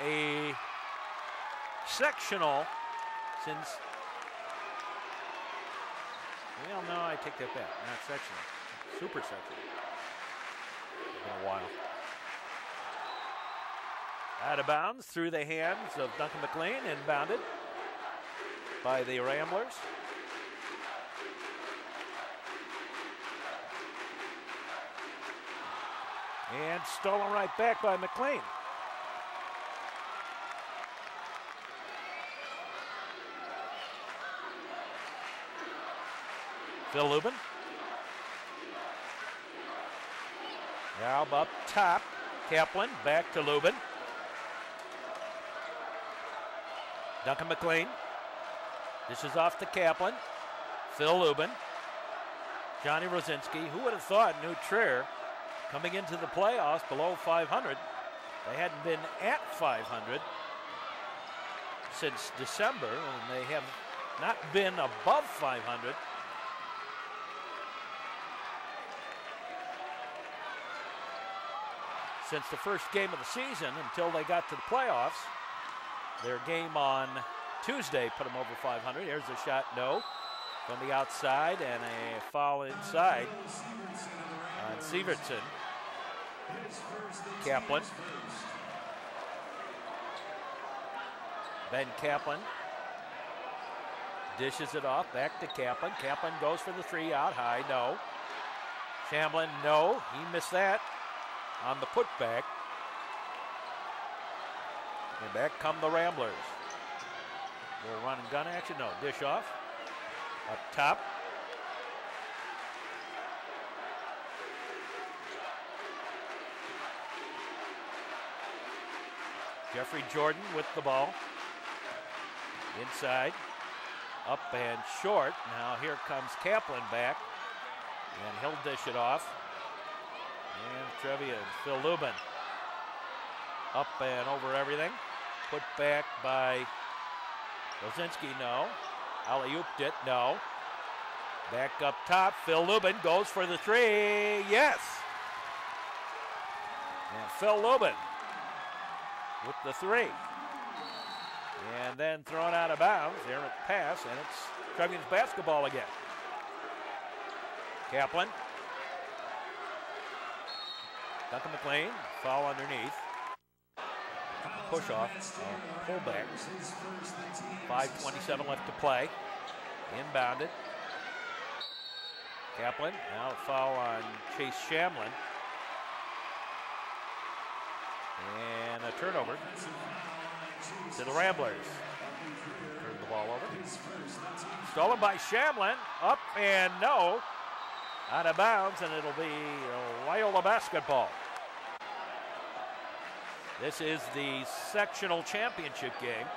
a sectional since, well, no, I take that back. Not sectional. Super sectional. It's been a while. Out of bounds through the hands of Duncan McLean, inbounded by the Ramblers. And stolen right back by McLean. Phil Lubin. Now up top. Kaplan back to Lubin. Duncan McLean. This is off to Kaplan. Phil Lubin. Johnny Rosinski. Who would have thought New Trier coming into the playoffs below 500? They hadn't been at 500 since December, and they have not been above 500 since the first game of the season until they got to the playoffs. Their game on Tuesday put them over 500. Here's a shot, no, from the outside, and a foul inside on Sievertson. Kaplan. Ben Kaplan dishes it off, back to Kaplan. Kaplan goes for the three, out high, no. Shamlin, no, he missed that on the putback. And back come the Ramblers. Little run and gun action, no, dish off. Up top. Jeffrey Jordan with the ball. Inside. Up and short. Now here comes Kaplan back. And he'll dish it off. And Trevians, Phil Lubin. Up and over everything. Put back by Rosinski, no. Alley-ooped it, no. Back up top, Phil Lubin goes for the three, yes! And Phil Lubin with the three. And then thrown out of bounds, there at the pass, and it's Trevians basketball again. Kaplan. Duncan McLean, foul underneath. Push off, pull back. 5:27 left to play. Inbounded. Kaplan, now a foul on Chase Shamlin. And a turnover to the Ramblers. Turn the ball over. Stolen by Shamlin, up and no. Out of bounds, and it'll be Loyola basketball. This is the sectional championship game.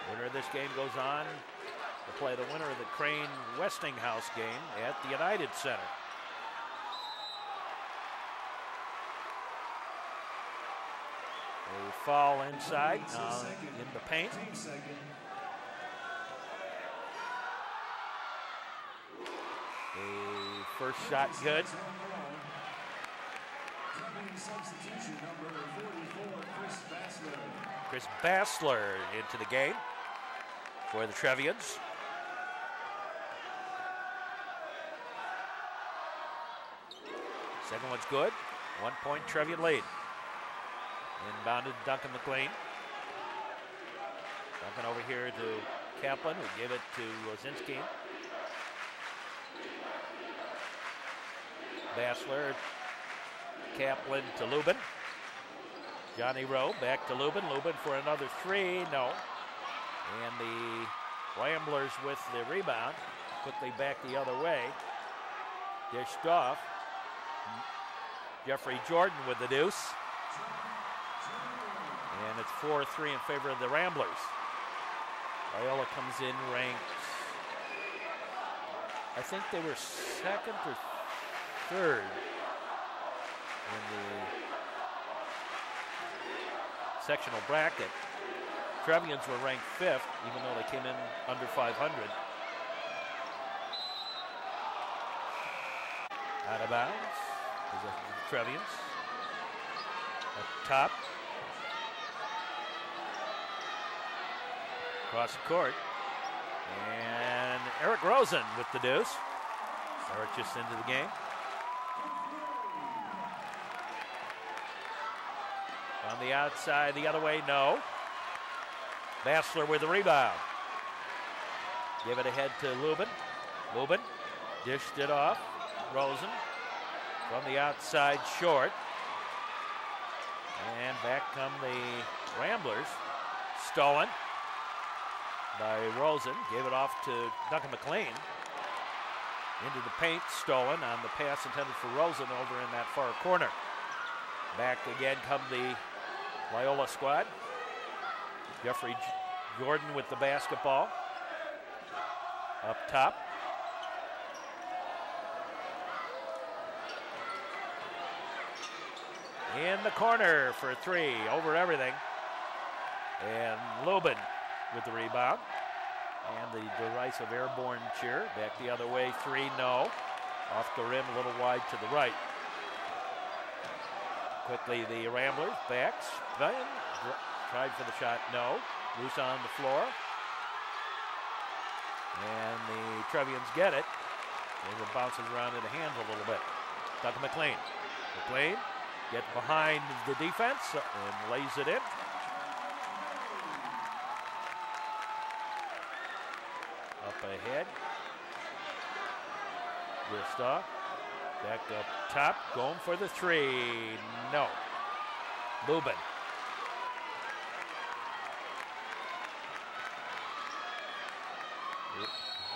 Winner of this game goes on to play the winner of the Crane Westinghouse game at the United Center. A foul inside in the paint. A first shot good. Chris Bassler into the game for the Trevians. Second one's good. 1 point Trevian lead. Inbounded Duncan McLean. Duncan over here to Kaplan, who gave it to Rosinski. Bassler, Kaplan to Lubin. Johnny Rowe back to Lubin. Lubin for another three, no. And the Ramblers with the rebound. Quickly back the other way. Dished off. Jeffrey Jordan with the deuce. And it's 4-3 in favor of the Ramblers. Loyola comes in ranked, I think they were second or third in the sectional bracket. Trevians were ranked 5th, even though they came in under 500. Out of bounds. Trevians. Up top. Across the court. And Eric Rosen with the deuce. Eric just into the game. On the outside, the other way, no. Bassler with the rebound. Give it ahead to Lubin. Lubin dished it off. Rosen from the outside, short. And back come the Ramblers. Stolen by Rosen. Gave it off to Duncan McLean. Into the paint, stolen on the pass intended for Rosen over in that far corner. Back again come the Loyola squad. Jeffrey Jordan with the basketball. Up top. In the corner for three, over everything. And Lubin with the rebound. And the derisive airborne cheer. Back the other way, three, no. Off the rim, a little wide to the right. Quickly the Ramblers, backs, tried for the shot, no. Loose on the floor. And the Trevians get it. And it bounces around in the hands a little bit. Duncan McLean. McLean gets behind the defense and lays it in. Up ahead. Gustav. Back up top. Going for the three. No. Lubin.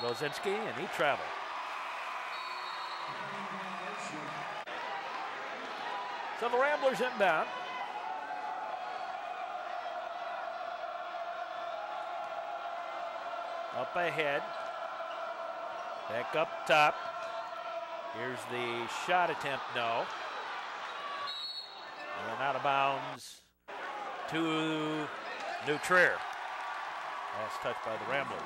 Rosinski, and he traveled. So the Ramblers inbound. Up ahead. Back up top. Here's the shot attempt, no. And out of bounds to New Trier. Last touch by the Ramblers.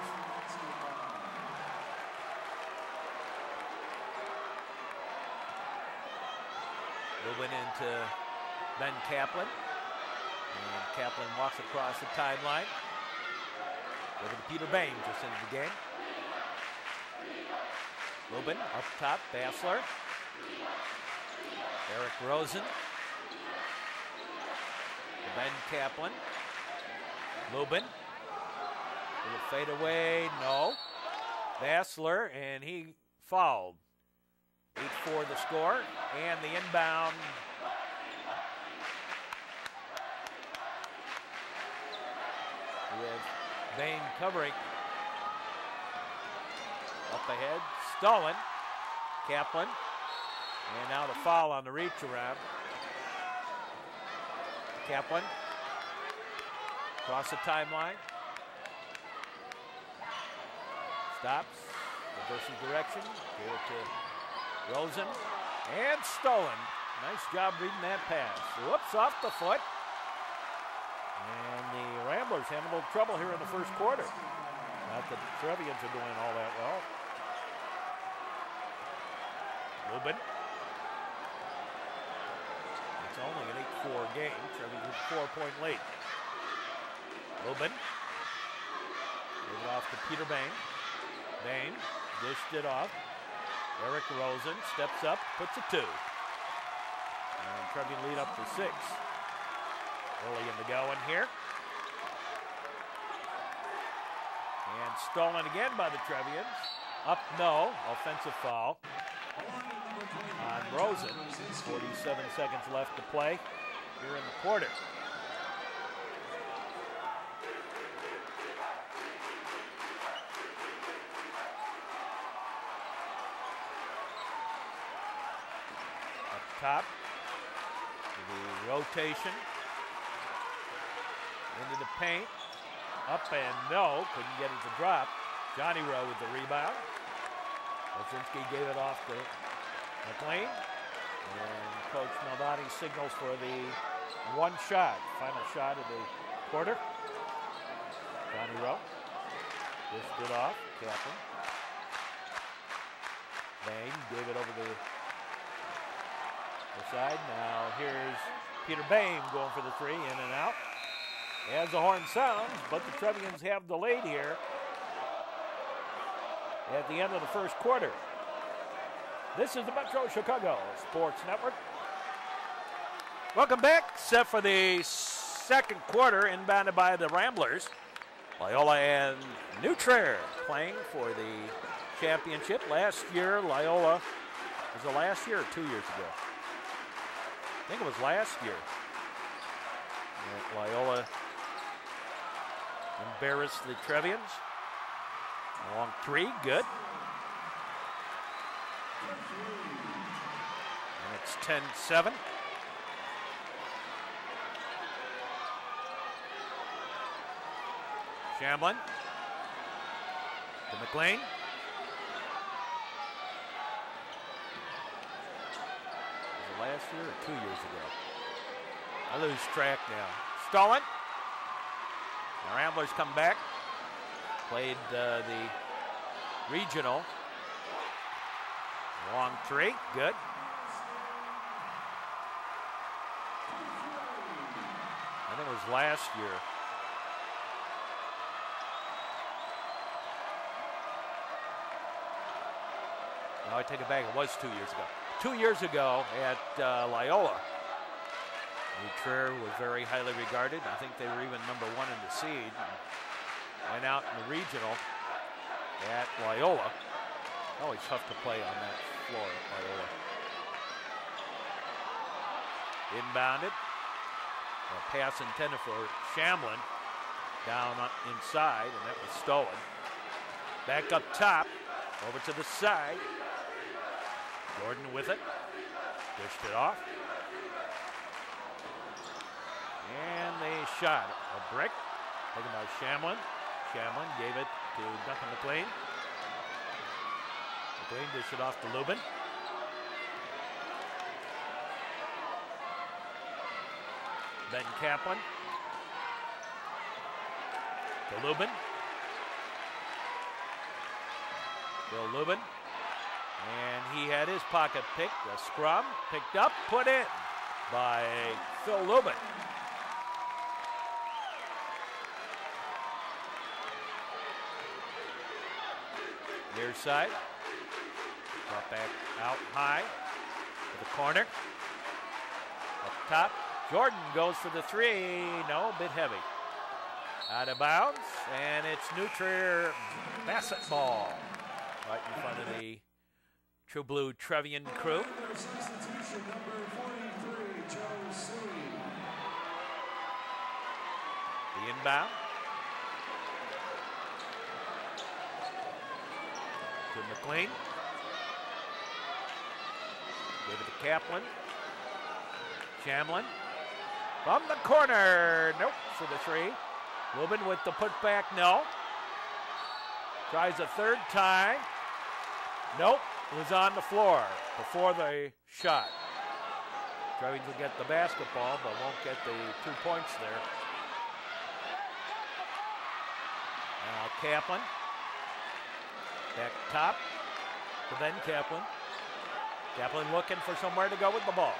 Moving into Ben Kaplan. And Kaplan walks across the timeline. Over to Peter Bain just into the game. Lubin up top, Bassler. Eric Rosen. Ben Kaplan. Lubin. Little fade away, no. Bassler, and he fouled. 8-4 the score, and the inbound. With Bain covering. Up ahead, stolen. Kaplan. And now the foul on the reach around. Kaplan. Across the timeline. Stops. Reverses direction. Give it to Rosen. And stolen. Nice job reading that pass. Whoops, off the foot. And the Ramblers having a little trouble here in the first quarter. Not that the Trevians are doing all that well. Lubin. It's only an 8-4 game. Trevians with a 4-point lead. Lubin. Give it off to Peter Bain. Bain dished it off. Eric Rosen steps up, puts a 2. And Trevian lead up to 6. Early in the going here. And stolen again by the Trevians. Up, no. Offensive foul on Rosen. 47 seconds left to play here in the quarter. Up top, the rotation. Into the paint. Up and no. Couldn't get it to drop. Johnny Rowe with the rebound. Lozinski gave it off to McLean. And Coach Maldani signals for the one shot. Final shot of the quarter. Johnny Rowe. Dished it off. Kaplan. Bain gave it over the side. Now here's Peter Bain going for the three. In and out. as the horn sounds, but the Trevians have the lead here at the end of the first quarter. This is the Metro Chicago Sports Network. Welcome back, set for the second quarter, inbounded by the Ramblers. Loyola and New Trier playing for the championship. Last year, Loyola, was it last year or 2 years ago? I think it was last year. Loyola embarrassed the Trevians. Long three, good. And it's 10-7. Shamblin to McLean. Was it last year or 2 years ago? I lose track now. Stolen. The Ramblers come back. Played the regional. Long three, good. I think it was last year. No, I take it back, it was 2 years ago. 2 years ago at Loyola, New Trier was very highly regarded. I think they were even number one in the seed. Went out in the regional at Loyola. Always tough to play on that floor at Loyola. Inbounded. A pass intended for Shamblin. Down inside, and that was stolen. Back up top, over to the side. Jordan with it. Dished it off. And they shot a brick. Taken by Shamblin. Shamblin gave it to Duncan McLean. McLean dished it off to Lubin. Ben Kaplan to Lubin. Bill Lubin. And he had his pocket picked. A scrum picked up, put in by Phil Lubin. Near side. Drop back out high to the corner. Up top. Jordan goes for the three. No, a bit heavy. Out of bounds. And it's New Trier basket ball. Right in front of the True Blue Trevian crew. The inbound. To McLean. Give it to Kaplan. Shamblin. From the corner. Nope, for the three. Lubin with the putback. No. Tries a third time. Nope. It was on the floor before the shot. Trevians will get the basketball, but won't get the 2 points there. Now Kaplan. Back top to Ben Kaplan. Kaplan looking for somewhere to go with the ball.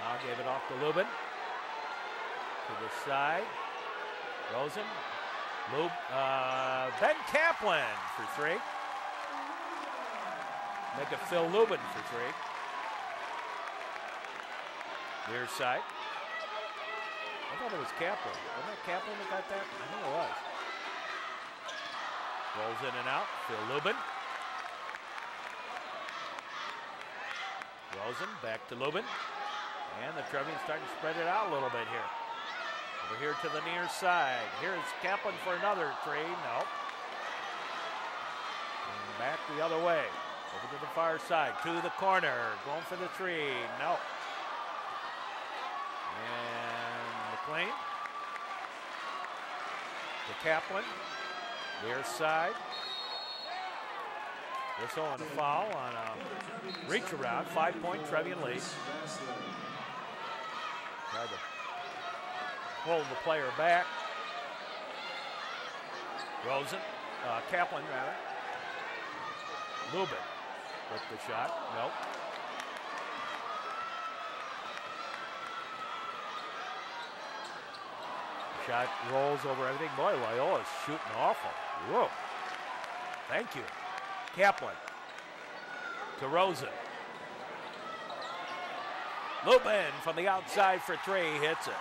Now gave it off to Lubin. To the side. Rosen. Ben Kaplan for three. Make it Phil Lubin for three. Near side. I thought it was Kaplan. Wasn't it Kaplan that got that? I think it was. Rolls in and out. Phil Lubin. Rosen back to Lubin. And the Trevians starting to spread it out a little bit here. Over here to the near side. Here's Kaplan for another three. No. And back the other way. Over to the far side. To the corner. Going for the three. No. And McLean. To Kaplan. Near side. Whistle and a foul on a reach around. 5-point Trevian lead. Tried to pull the player back. Rosen, Kaplan rather. Lubin with the shot. Nope. Shot rolls over everything. Boy, Loyola's shooting awful. Whoa. Thank you. Kaplan to Rosen. Lubin from the outside for three, hits it.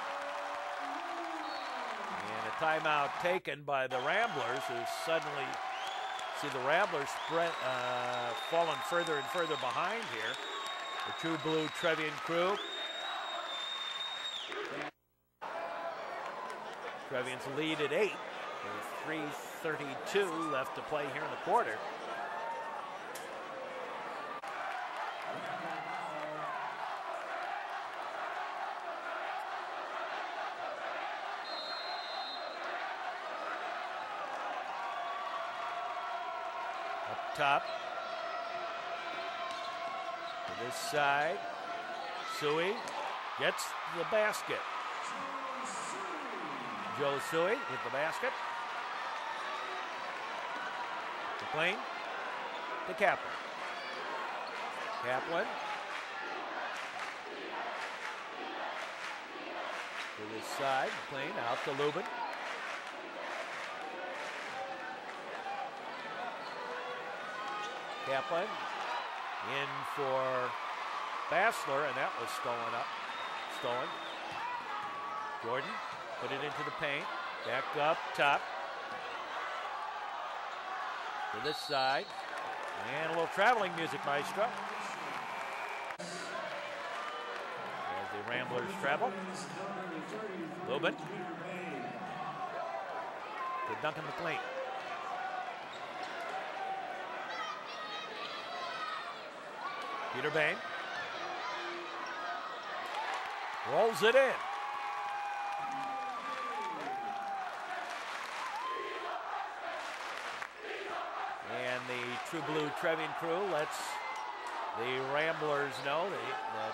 And a timeout taken by the Ramblers, who suddenly see the Ramblers spread, falling further and further behind here. The True Blue Trevian crew. Trevians lead at 8 with 3:32 left to play here in the quarter. Up top. To this side. Suey gets the basket. Joe Suey with the basket. McLean to Kaplan. Kaplan to this side. McLean out to Lubin. Kaplan in for Bassler, and that was stolen. Jordan put it into the paint. Back up top. To this side. And a little traveling music, Maestro. As the Ramblers travel. Lubin. To Duncan McLean. Peter Bain. Rolls it in. And the True Blue Trevian crew lets the Ramblers know that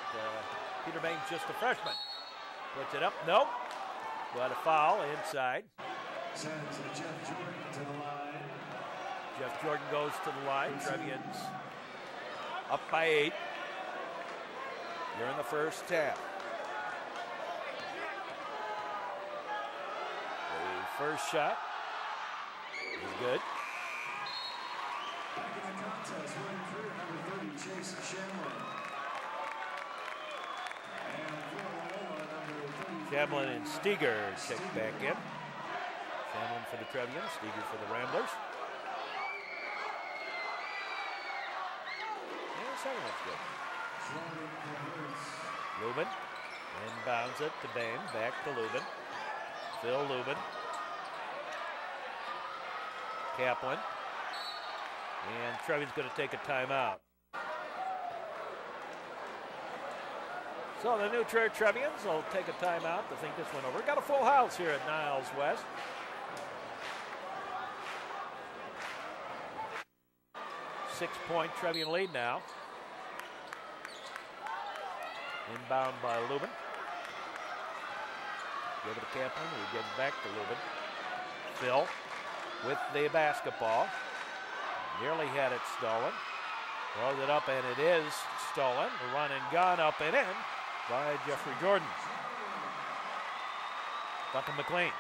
Peter Bain's just a freshman. Puts it up. Nope. Got a foul inside. Sends Jeff Jordan to the line. Jeff Jordan goes to the line. Trevians up by 8. You're in the first half. The first shot is good. Back in the contest, running through number 30, Chase Shamlin. And for Loyola, number 30. Shamlin and Steger check back in. Shamlin for the Trevians, Steger for the Ramblers. Yeah, second one's good. Lubin inbounds it to Bain, back to Lubin. Phil Lubin. Kaplan. And Trevian's going to take a timeout. So the new Trevians will take a timeout to think this one over. Got a full house here at Niles West. Six-point Trevian lead now. Inbound by Lubin. Give it to Kaplan, who gives back to Lubin. Phil with the basketball. Nearly had it stolen. Throws it up, and it is stolen. The run and gun up and in by Jeffrey Jordan. Duncan McLean.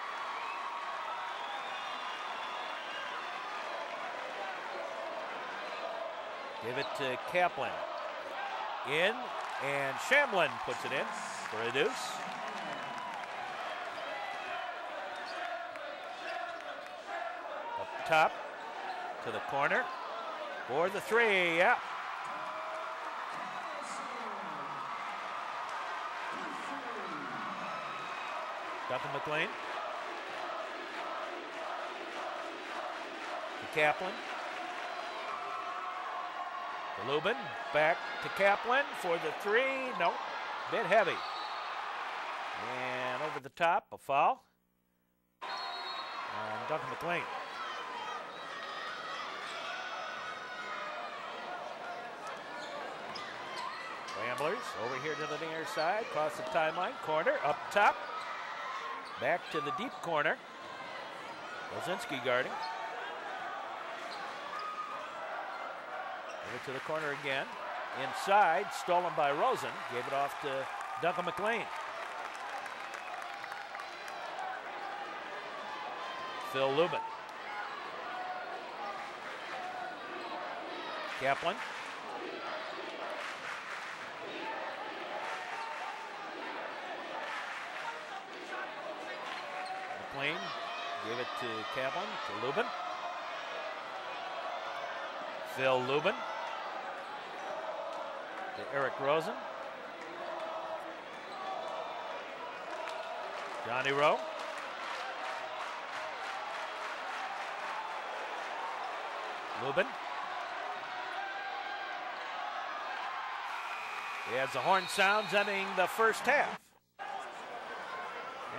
Give it to Kaplan. In, and Shamlin puts it in for a deuce. Up top to the corner for the three, yeah. Duncan McLean. To Kaplan. To Lubin, back to Kaplan for the three. Nope, bit heavy. And over the top, a foul. And Duncan McLean. Ramblers over here to the near side, across the timeline, corner, up top. Back to the deep corner. Lozinski guarding. Over to the corner again. Inside, stolen by Rosen. Gave it off to Duncan McLean. Phil Lubin. Kaplan. McLean gave it to Kaplan, to Lubin. Phil Lubin to Eric Rosen. Johnny Rowe. Lubin. As the horn sounds, ending the first half.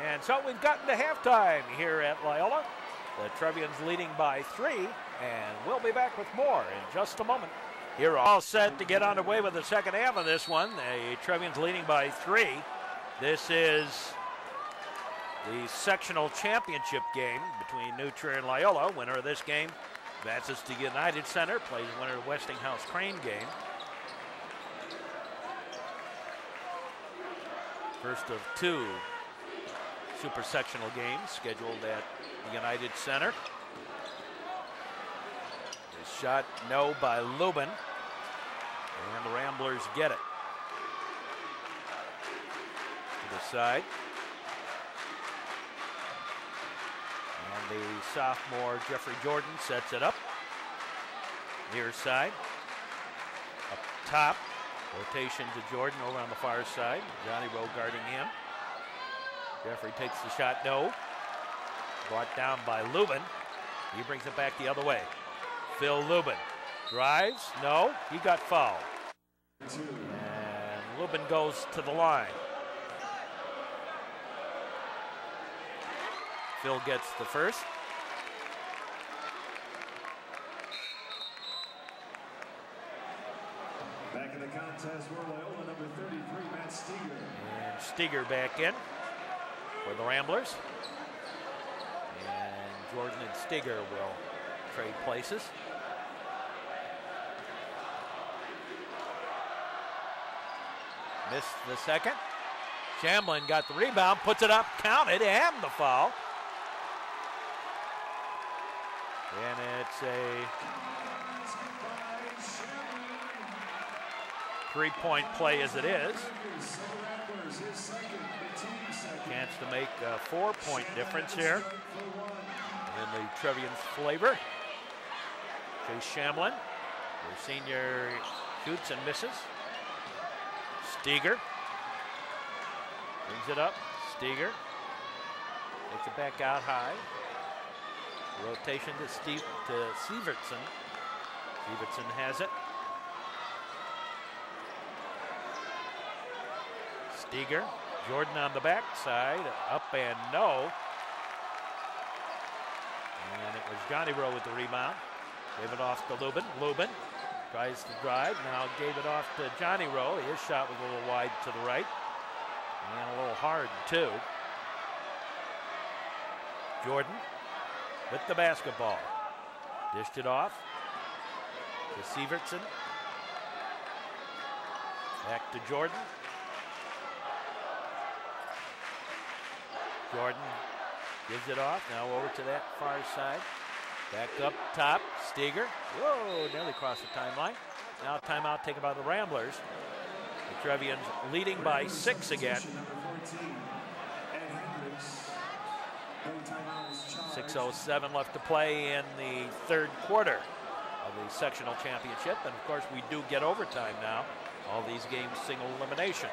And so we've gotten to halftime here at Loyola. The Trevians leading by 3, and we'll be back with more in just a moment. Here all set to get underway with the second half of this one. The Trevians leading by 3. This is the sectional championship game between New Trier and Loyola. Winner of this game advances to United Center, plays winner of Westinghouse Crane game. First of 2 super sectional games scheduled at the United Center. This shot no by Lubin, and the Ramblers get it. To the side. And the sophomore Jeffrey Jordan sets it up. Near side. Up top. Rotation to Jordan over on the far side. Johnny Rowe guarding him. Jeffrey takes the shot, no. Brought down by Lubin. He brings it back the other way. Phil Lubin drives, no, he got fouled. And Lubin goes to the line. Phil gets the first. Back in the contest were Loyola number 33, Matt Steger. And Steger back in for the Ramblers. And Jordan and Steger will trade places. Missed the second. Shamlin got the rebound, puts it up, counted, and the foul. And it's a 3-point play as it is. Chance to make a 4-point difference here in the Trevians flavor. Chase Shamlin, their senior, shoots and misses. Steger brings it up. Steger takes it back out high. Rotation to Sievertson. Sievertson has it. Steger, Jordan on the backside, up and no. And it was Johnny Rowe with the rebound. Gave it off to Lubin. Lubin tries to drive, now gave it off to Johnny Rowe. His shot was a little wide to the right. And a little hard too. Jordan with the basketball. Dished it off to Sievertson. Back to Jordan. Jordan gives it off. Now over to that far side. Back up top. Steger. Whoa, nearly crossed the timeline. Now timeout taken by the Ramblers. The Trevians leading by 6 again. 6:07 left to play in the third quarter of the sectional championship. And of course we do get overtime now. All these games single elimination.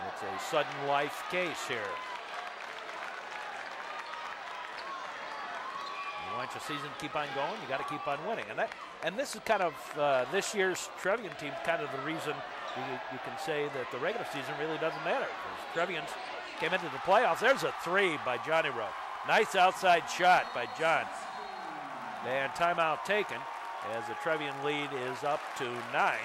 It's a sudden life case here. You want your season to keep on going, you got to keep on winning. And this is kind of this year's Trevian team, kind of the reason you can say that the regular season really doesn't matter. Because Trevians came into the playoffs. There's a 3 by Johnny Rowe. Nice outside shot by John. And timeout taken as the Trevian lead is up to 9.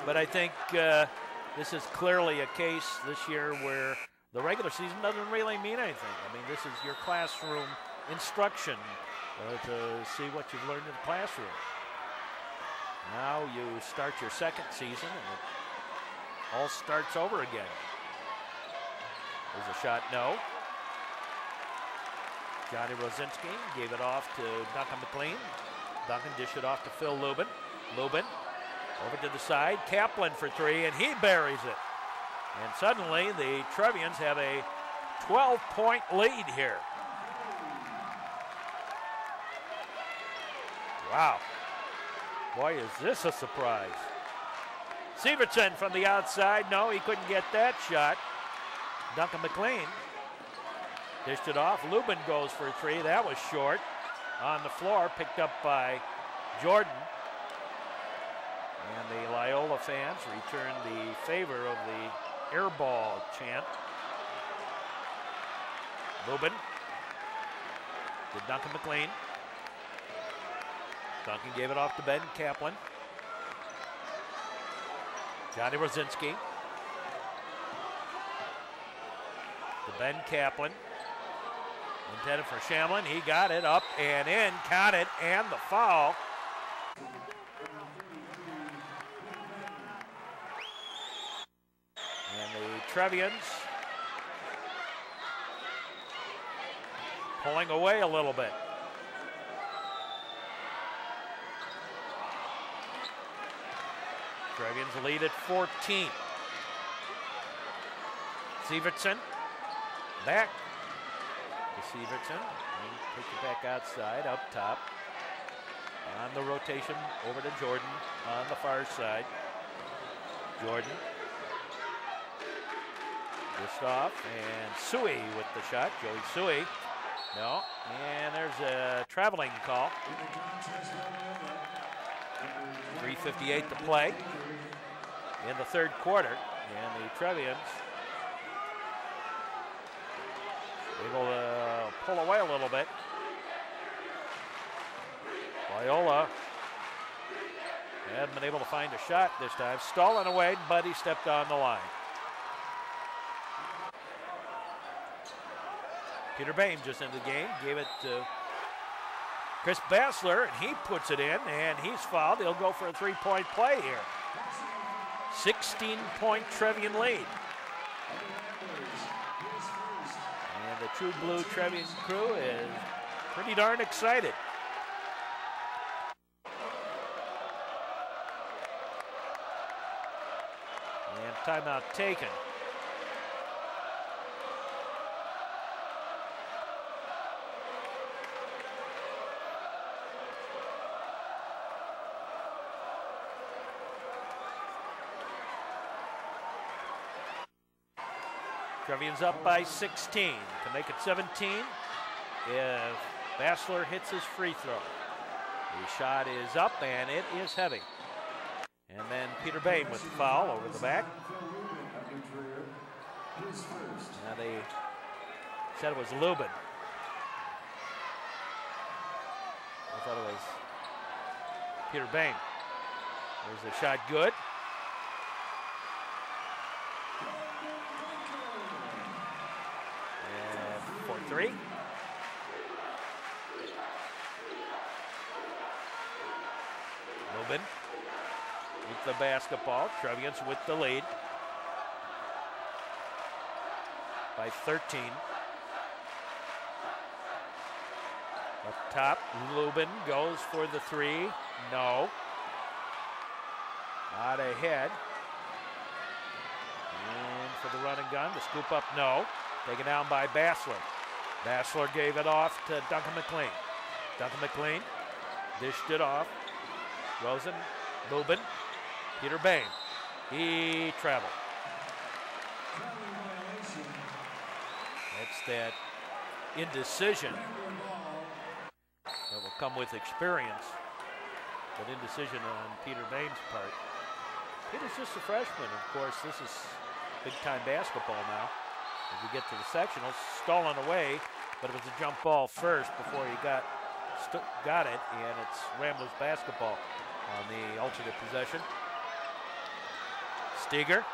But I think this is clearly a case this year where the regular season doesn't really mean anything. I mean, this is your classroom instruction to see what you've learned in the classroom. Now you start your second season and it all starts over again. There's a shot, no. Johnny Rosinski gave it off to Duncan McLean. Duncan dished it off to Phil Lubin. Lubin over to the side. Kaplan for three, and he buries it. And suddenly the Trevians have a 12-point lead here. Wow. Boy, is this a surprise. Severson from the outside. No, he couldn't get that shot. Duncan McLean dished it off. Lubin goes for a three. That was short. On the floor, picked up by Jordan. And the Loyola fans return the favor of the air ball chant. Lubin to Duncan McLean. Duncan gave it off to Ben Kaplan. Johnny Rosinski to Ben Kaplan. Intended for Shamlin. He got it up and in, counted, and the foul. And the Trevians pulling away a little bit. Trevians lead at 14. Severson back to Severson. And push it back outside, up top. On the rotation, over to Jordan on the far side. Jordan dished off, and Suey with the shot. Joey Suey. No, and there's a traveling call. 3:58 to play in the third quarter, and the Trevians able to pull away a little bit. Loyola hadn't been able to find a shot this time. Stalling away, but he stepped on the line. Peter Bain just into the game, gave it to Chris Bassler, and he puts it in, and he's fouled. He'll go for a three-point play here. 16-point Trevian lead. And the True Blue Trevian crew is pretty darn excited. And timeout taken. Trevians up by 16 to make it 17 if Bassler hits his free throw. The shot is up and it is heavy. And then Peter Bain with the foul over the back. Now they said it was Lubin. I thought it was Peter Bain. There's the shot good. Three. Lubin with the basketball. Trevians with the lead by 13. Up top, Lubin goes for the three. No. Not ahead. And for the run and gun, the scoop up, no. Taken down by Bassler. Bassler gave it off to Duncan McLean. Duncan McLean dished it off. Rosen, Lubin, Peter Bain. He traveled. That's that indecision that will come with experience. But indecision on Peter Bain's part. Peter's just a freshman. Of course, this is big-time basketball now. As we get to the sectionals, stalling away, but it was a jump ball first before he got it, and it's Ramblers basketball on the alternate possession. Steger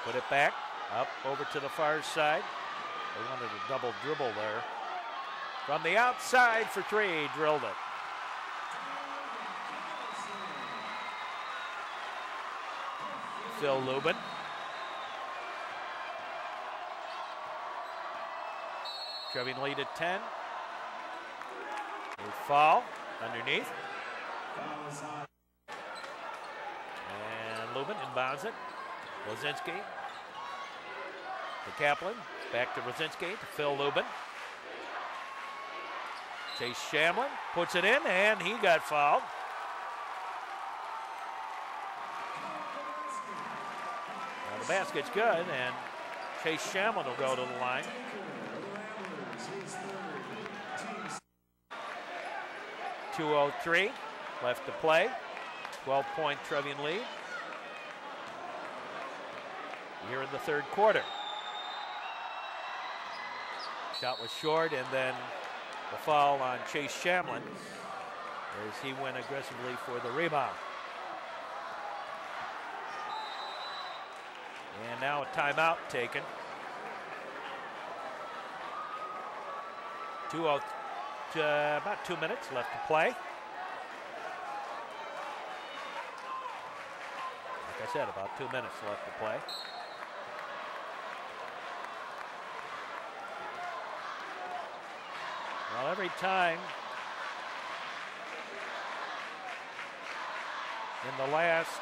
put it back, up over to the far side. They wanted a double dribble there. From the outside for three, drilled it. Phil Lubin. Trevian lead at 10. A foul underneath. And Lubin inbounds it. Lozinski to Kaplan. Back to Rosinski to Phil Lubin. Chase Shamlin puts it in, and he got fouled. Now the basket's good, and Chase Shamlin will go to the line. 2:03 left to play. 12-point Trevian lead here in the third quarter. Shot was short, and then the foul on Chase Shamlin as he went aggressively for the rebound. And now a timeout taken. About 2 minutes left to play. Like I said, about 2 minutes left to play. Well, every time in the last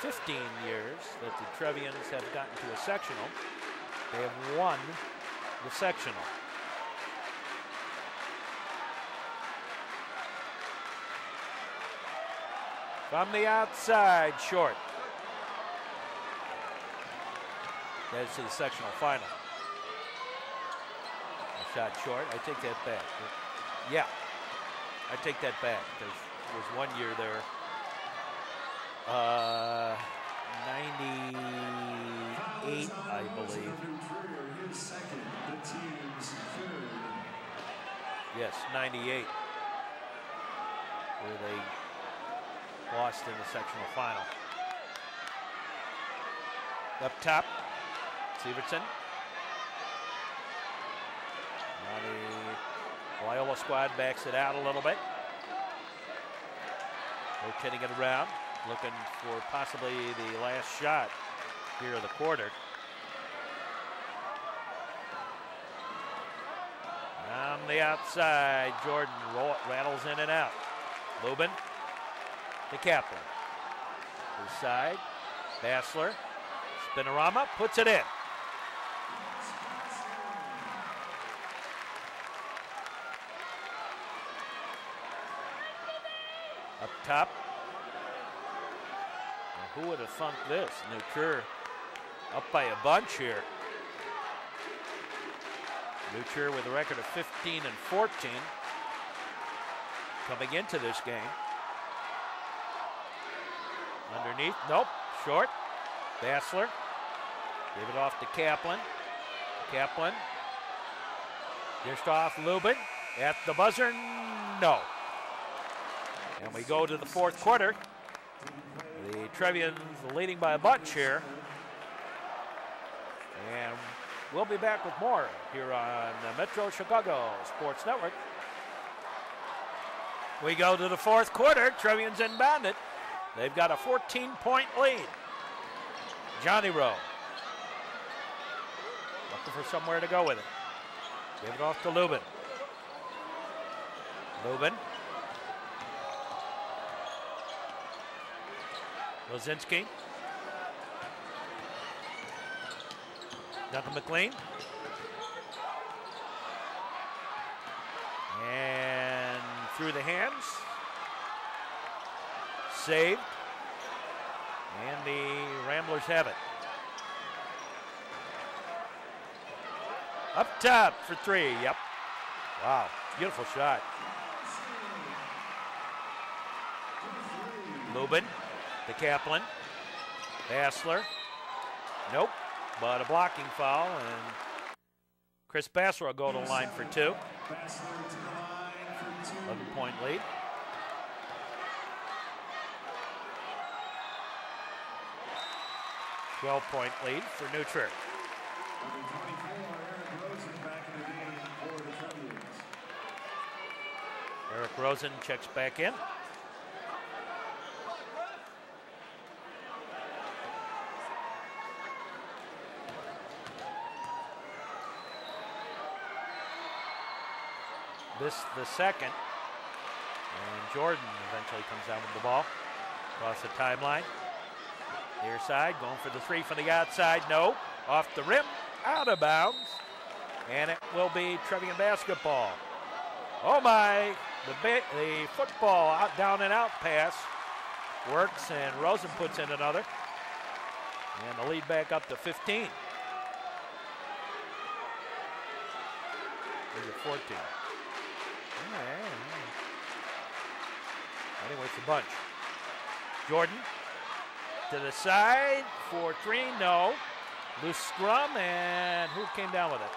15 years that the Trevians have gotten to a sectional, they have won the sectional. From the outside, short. That's the sectional final. A shot short. I take that back. Yeah, I take that back. There was 1 year there. 98, I believe. Yes, 98, where they lost in the sectional final. Up top, Severson. Now the Loyola squad backs it out a little bit. Rotating it around, looking for possibly the last shot here of the quarter. On the outside, Jordan rattles in and out. Lubin to Kaplan. To the side, Bassler. Spinorama puts it in. Up top. Now, who would have thunk this? Nucur up by a bunch here. Nucur with a record of 15-14 coming into this game. Underneath, nope, short. Bassler gave it off to Kaplan. Kaplan dished off Lubin at the buzzer, no. And we go to the fourth quarter. The Trevians leading by a bunch here. And we'll be back with more here on the Metro Chicago Sports Network. We go to the fourth quarter. Trevians inbound it. They've got a 14-point lead. Johnny Rowe looking for somewhere to go with it. Give it off to Lubin. Lubin. Lozinski. Duncan McLean. And through the hands. Saved. And the Ramblers have it. Up top for three. Yep. Wow. Beautiful shot. Lubin to Kaplan. Bassler. Nope. But a blocking foul, and Chris Bassler will go to the line for two. 11-point lead. .12-point lead for New Trier. Eric Rosen checks back in. missed the second. And Jordan eventually comes down with the ball. Across the timeline. Near side, going for the three from the outside. No. Off the rim. Out of bounds. And it will be Trevian basketball. Oh my. The football out, down and out pass works, and Rosen puts in another. And the lead back up to 15. Is it 14? Anyway, it's a bunch. Jordan to the side for three, no. Loose scrum, and who came down with it?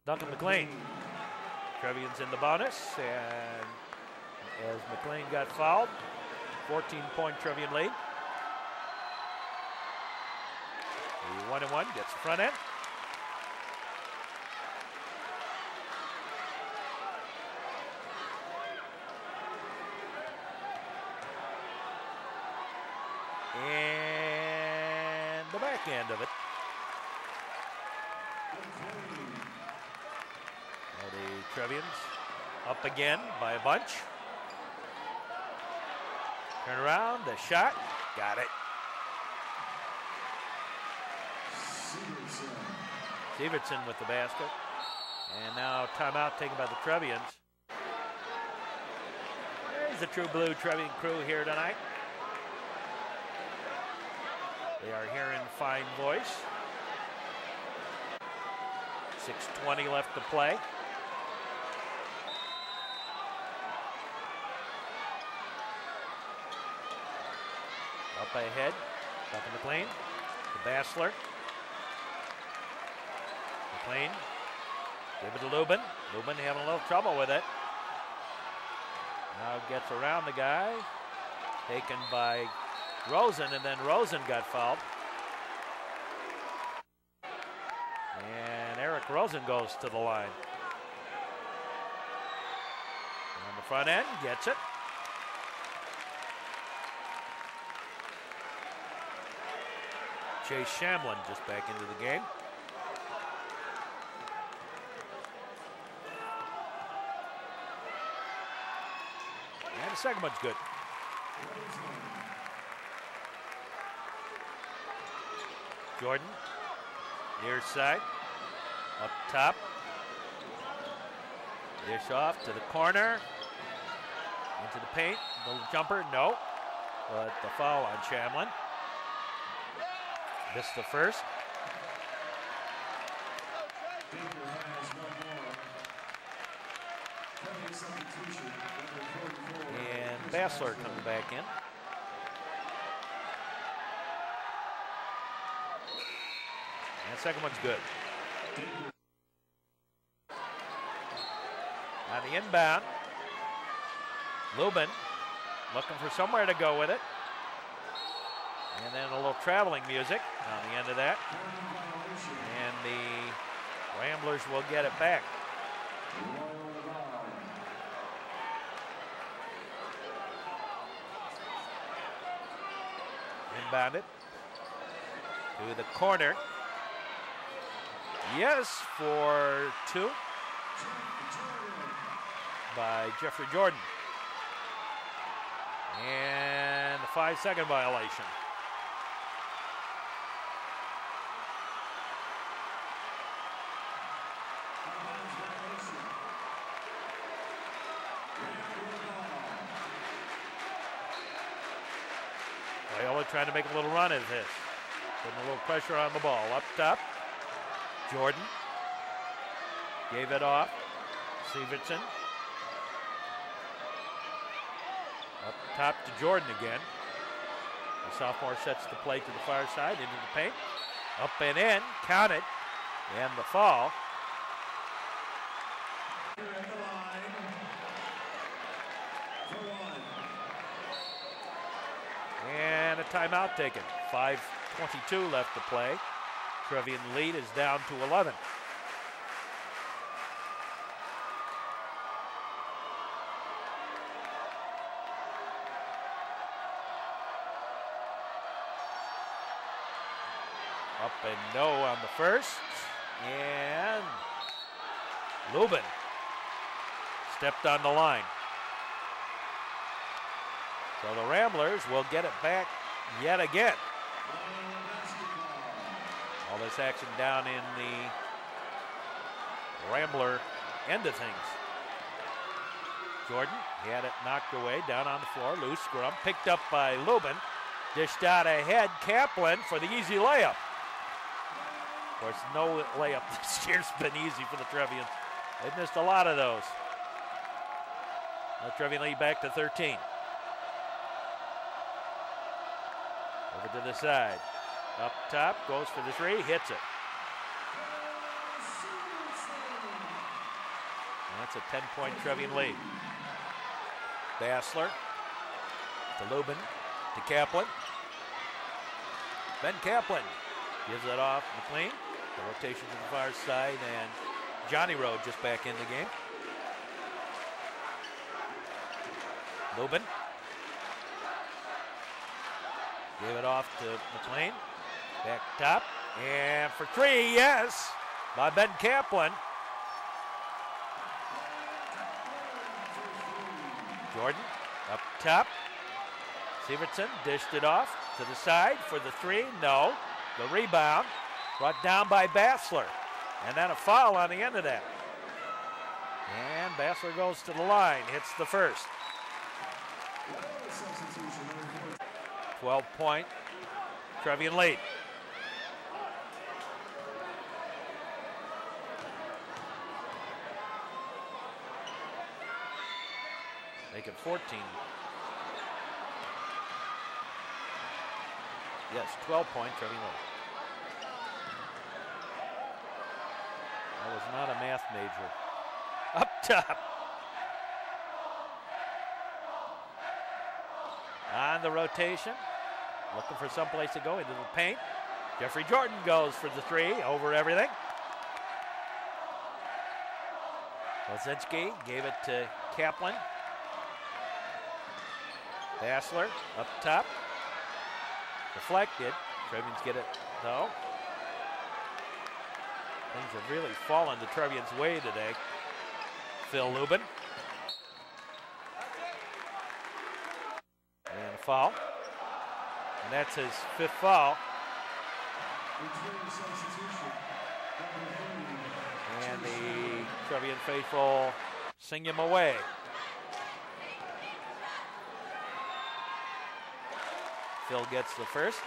Duncan McLean. Trevians in the bonus, and as McLean got fouled, 14-point Trevian lead. The 1-1 gets the front end. And the back end of it. Now the Trevians up again by a bunch. Turn around, the shot, got it. Severson with the basket. And now timeout taken by the Trevians. There's the true blue Trevian crew here tonight. They are here in fine voice. 6:20 left to play. Up ahead, Duncan McLean, to Bassler. McLean, give it to Lubin. Lubin having a little trouble with it. Now gets around the guy. Taken by Rosen, and then Rosen got fouled. And Eric Rosen goes to the line. On the front end, gets it. Chase Shamlin just back into the game. And the second one's good. Jordan, near side, up top. Dish off to the corner, into the paint, little jumper, no. But the foul on Shamlin. Missed the first. And Bassler coming back in. And the second one's good. On the inbound, Lubin looking for somewhere to go with it. And then a little traveling music on the end of that. And the Ramblers will get it back. Inbounded to the corner. Yes, for two by Jeffrey Jordan. And the 5-second violation. Loyola trying to make a little run at this. Putting a little pressure on the ball. Up top, Jordan. Gave it off. Severson. Up top to Jordan again. The sophomore sets the play to the far side, into the paint. Up and in, counted, and the fall. And a timeout taken. 5:22 left to play. Trevian lead is down to 11. Up and no on the first. And Lubin stepped on the line. So the Ramblers will get it back yet again. All this action down in the Rambler end of things. Jordan, he had it knocked away, down on the floor, loose scrum, picked up by Lubin, dished out ahead, Kaplan for the easy layup. Of course, no layup this year's been easy for the Trevians. They've missed a lot of those. The Trevian lead back to 13. Over to the side. Up top, goes for the three, hits it. And that's a 10-point Trevian lead. Bassler to Lubin to Kaplan. Ben Kaplan gives it off McLean. The rotation to the far side, and Johnny Rowe just back in the game. Lubin gave it off to McLean. Back top, and for three, yes, by Ben Kaplan. Jordan up top. Severson dished it off to the side for the three, no. The rebound brought down by Bassler, and then a foul on the end of that. And Bassler goes to the line, hits the first. 12-point Trevian lead. Make it 14. Yes, 12-point Trevian lead. I was not a math major. Up top. On the rotation. Looking for someplace to go into the paint. Jeffrey Jordan goes for the three over everything. Lozinski gave it to Kaplan. Bassler up top. Deflected. Trevians get it though. Things have really fallen the Trevians' way today. Phil Lubin. And a foul. And that's his fifth foul. And the Trevian faithful sing him away. Phil gets the first.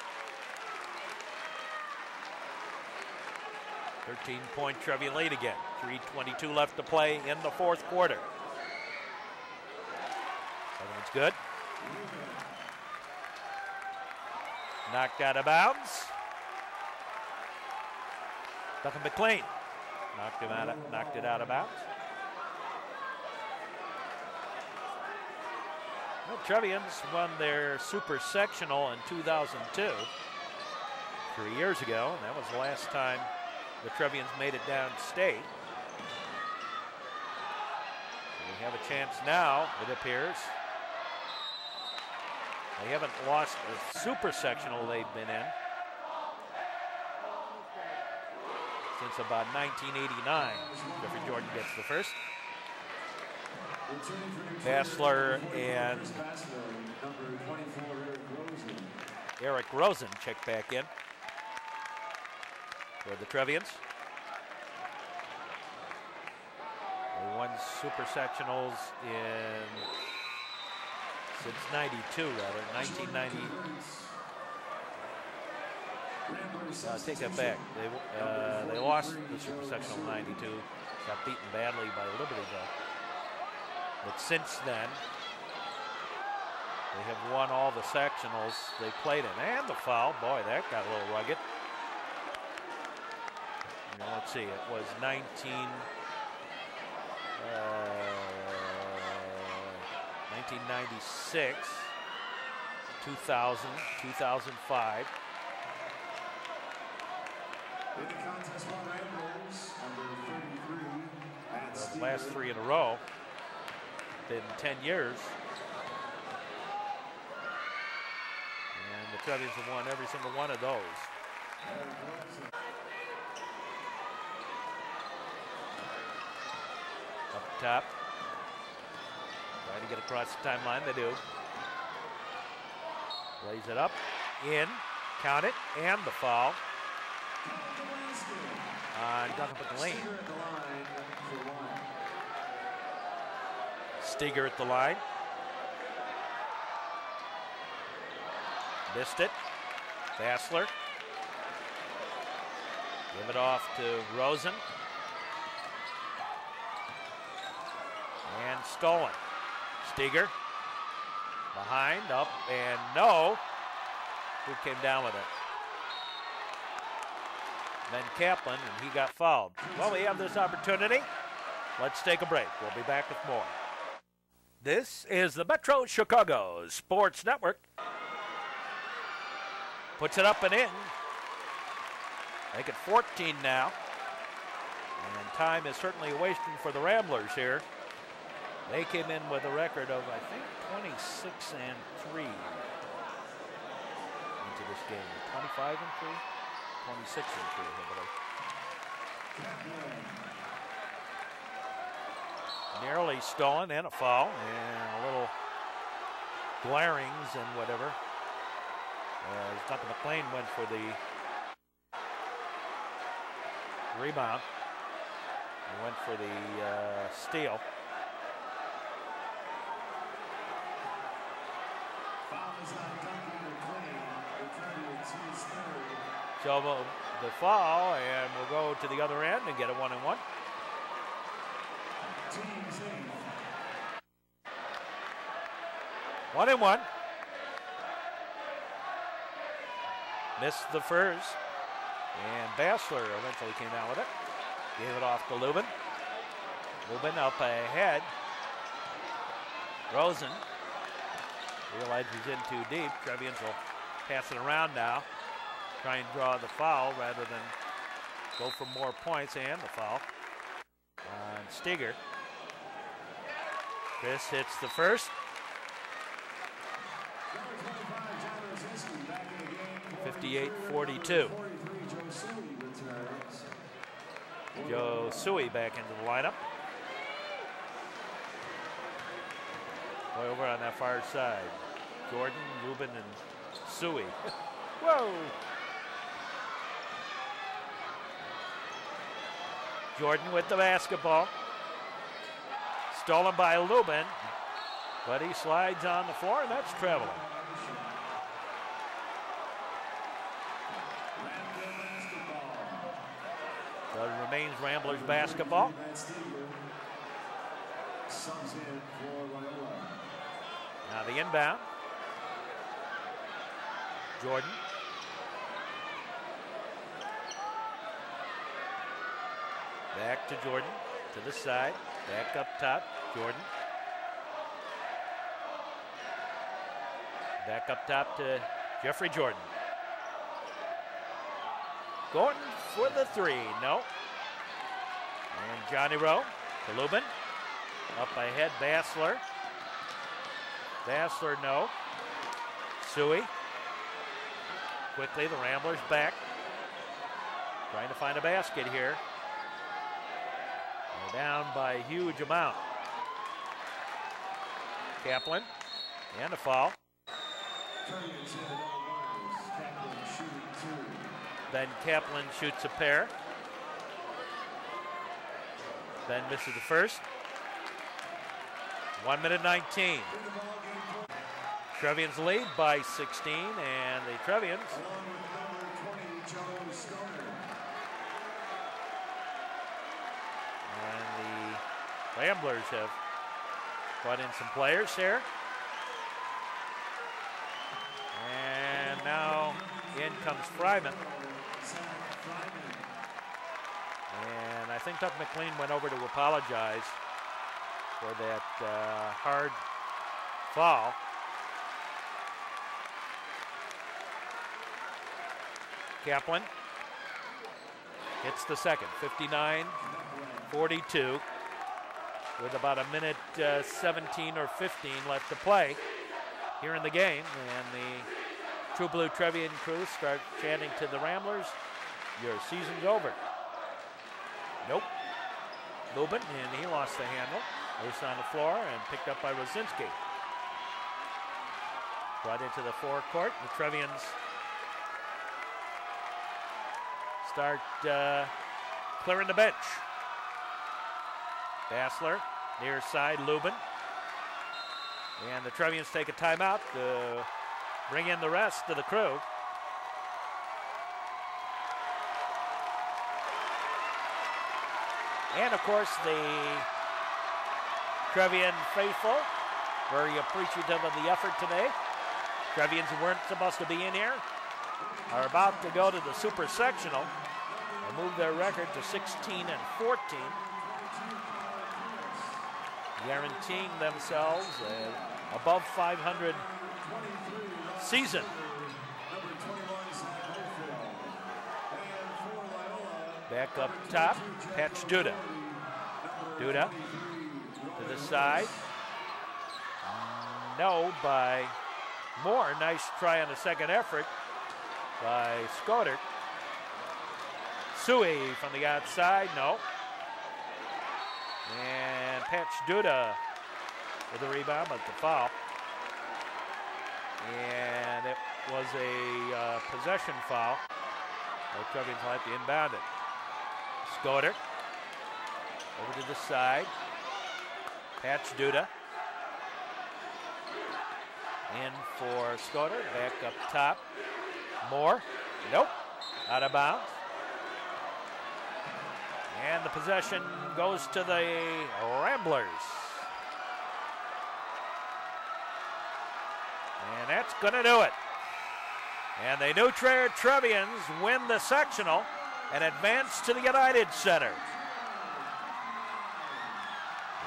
13-point Trevian lead again. 3:22 left to play in the fourth quarter. Second one's good. Knocked out of bounds. Duncan McLean knocked it out of bounds. Well, Trevians won their super sectional in 2002, 3 years ago, and that was the last time the Trevians made it downstate. We have a chance now, it appears. They haven't lost a super sectional they've been in since about 1989. Jeffrey Jordan gets the first. Bassler and Eric Rosen check back in for the Trevians. They won super sectionals since 92, rather, 1990. Take that back. They lost the super sectional in 92, got beaten badly by Libertyville. But since then, they have won all the sectionals they played in. And the foul, boy, that got a little rugged. Now, let's see, it was 1996, 2000, 2005. The last three in a row. Been 10 years. And the Trevians have won every single one of those. top. Trying to get across the timeline, they do. Lays it up, in, count it, and the foul on Duncan McLean. Steger at the line. Missed it. Bassler. Give it off to Rosen. And stolen. Steger. Behind, up, and no. Who came down with it? Then Kaplan, and he got fouled. Well, we have this opportunity. Let's take a break. We'll be back with more. This is the Metro Chicago Sports Network. Puts it up and in. Make it 14 now. And time is certainly wasting for the Ramblers here. They came in with a record of, I think, 26-3 into this game. 25-3? 26-3, I believe. Nearly stolen and a foul and a little glarings and whatever. As Duncan McLean went for the rebound. He went for the steal. So the foul, and we'll go to the other end and get a 1-and-1. One and one. Missed the first. And Bassler eventually came out with it. Gave it off to Lubin. Lubin up ahead. Rosen. Realized he's in too deep. Trevians will pass it around now. Try and draw the foul rather than go for more points, and the foul on Steger. Chris hits the first. 58-42. Joe Suey back into the lineup. Way over on that far side. Jordan, Lubin, and Suey. Whoa! Jordan with the basketball. Stolen by Lubin, but he slides on the floor, and that's traveling. So it remains Ramblers basketball. Now the inbound. Jordan. Back to Jordan, to the side, back up top, Jordan. Back up top to Jeffrey Jordan. Going for the three, no. And Johnny Rowe to Lubin. Up ahead, Bassler. Bassler, no. Suey. Quickly, the Ramblers back. Trying to find a basket here. They're down by a huge amount. Kaplan, and a foul. Then Kaplan shoots a pair. Then misses the first. 1 minute 19. Trevians lead by 16, and the Trevians and the Ramblers have brought in some players here. And now in comes Fryman. And I think Doug McLean went over to apologize for that hard foul. Kaplan hits the second, 59-42, with about a minute 17 or 15 left to play here in the game. And the True Blue Trevian crew start chanting to the Ramblers, "Your season's over." Nope. Lubin, and he lost the handle. Loose on the floor and picked up by Rosinski. Brought into the forecourt. The Trevians start clearing the bench. Bassler, near side, Lubin. And the Trevians take a timeout to bring in the rest of the crew. And of course, the Trevian faithful, very appreciative of the effort today. Trevians who weren't supposed to be in here are about to go to the super sectional and move their record to 16-14, guaranteeing themselves an above 500 season. Back up top, Patch Duda. Duda to the side. No, by Moore. Nice try on the second effort by Scotter. Sui from the outside, no. And Patch Duda with the rebound, but the foul. And it was a possession foul. The Trevians will have to inbound it. Scotter over to the side. Patch Duda. In for Scotter, back up top. Moore, nope, out of bounds. And the possession goes to the Ramblers. And that's gonna do it. And the New Trier Trevians win the sectional and advance to the United Center.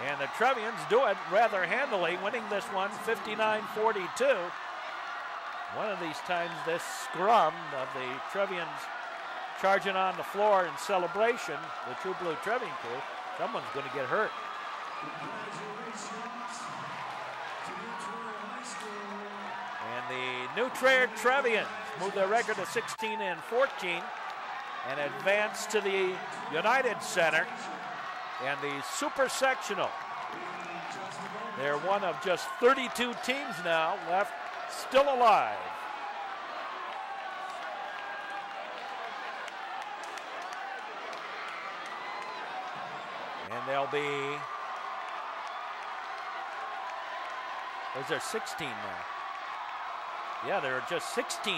And the Trevians do it rather handily, winning this one 59-42. One of these times this scrum of the Trevians charging on the floor in celebration, the True Blue Trevian crew, someone's going to get hurt. And the New Trier Trevians move their record to 16-14 and advance to the United Center and the Super Sectional. They're one of just 32 teams now left still alive. And they'll be, is there 16 now? Yeah, there are just 16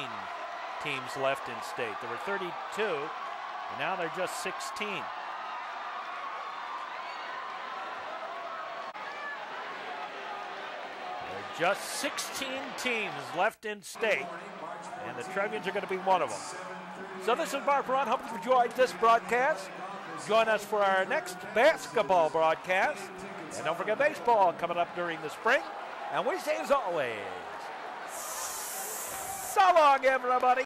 teams left in state. There were 32, and now they're just 16. Just 16 teams left in state, and the Trevians are going to be one of them. So this is Mark Ron. Hope you enjoyed this broadcast. Join us for our next basketball broadcast. And don't forget baseball coming up during the spring. And we say as always, so long, everybody.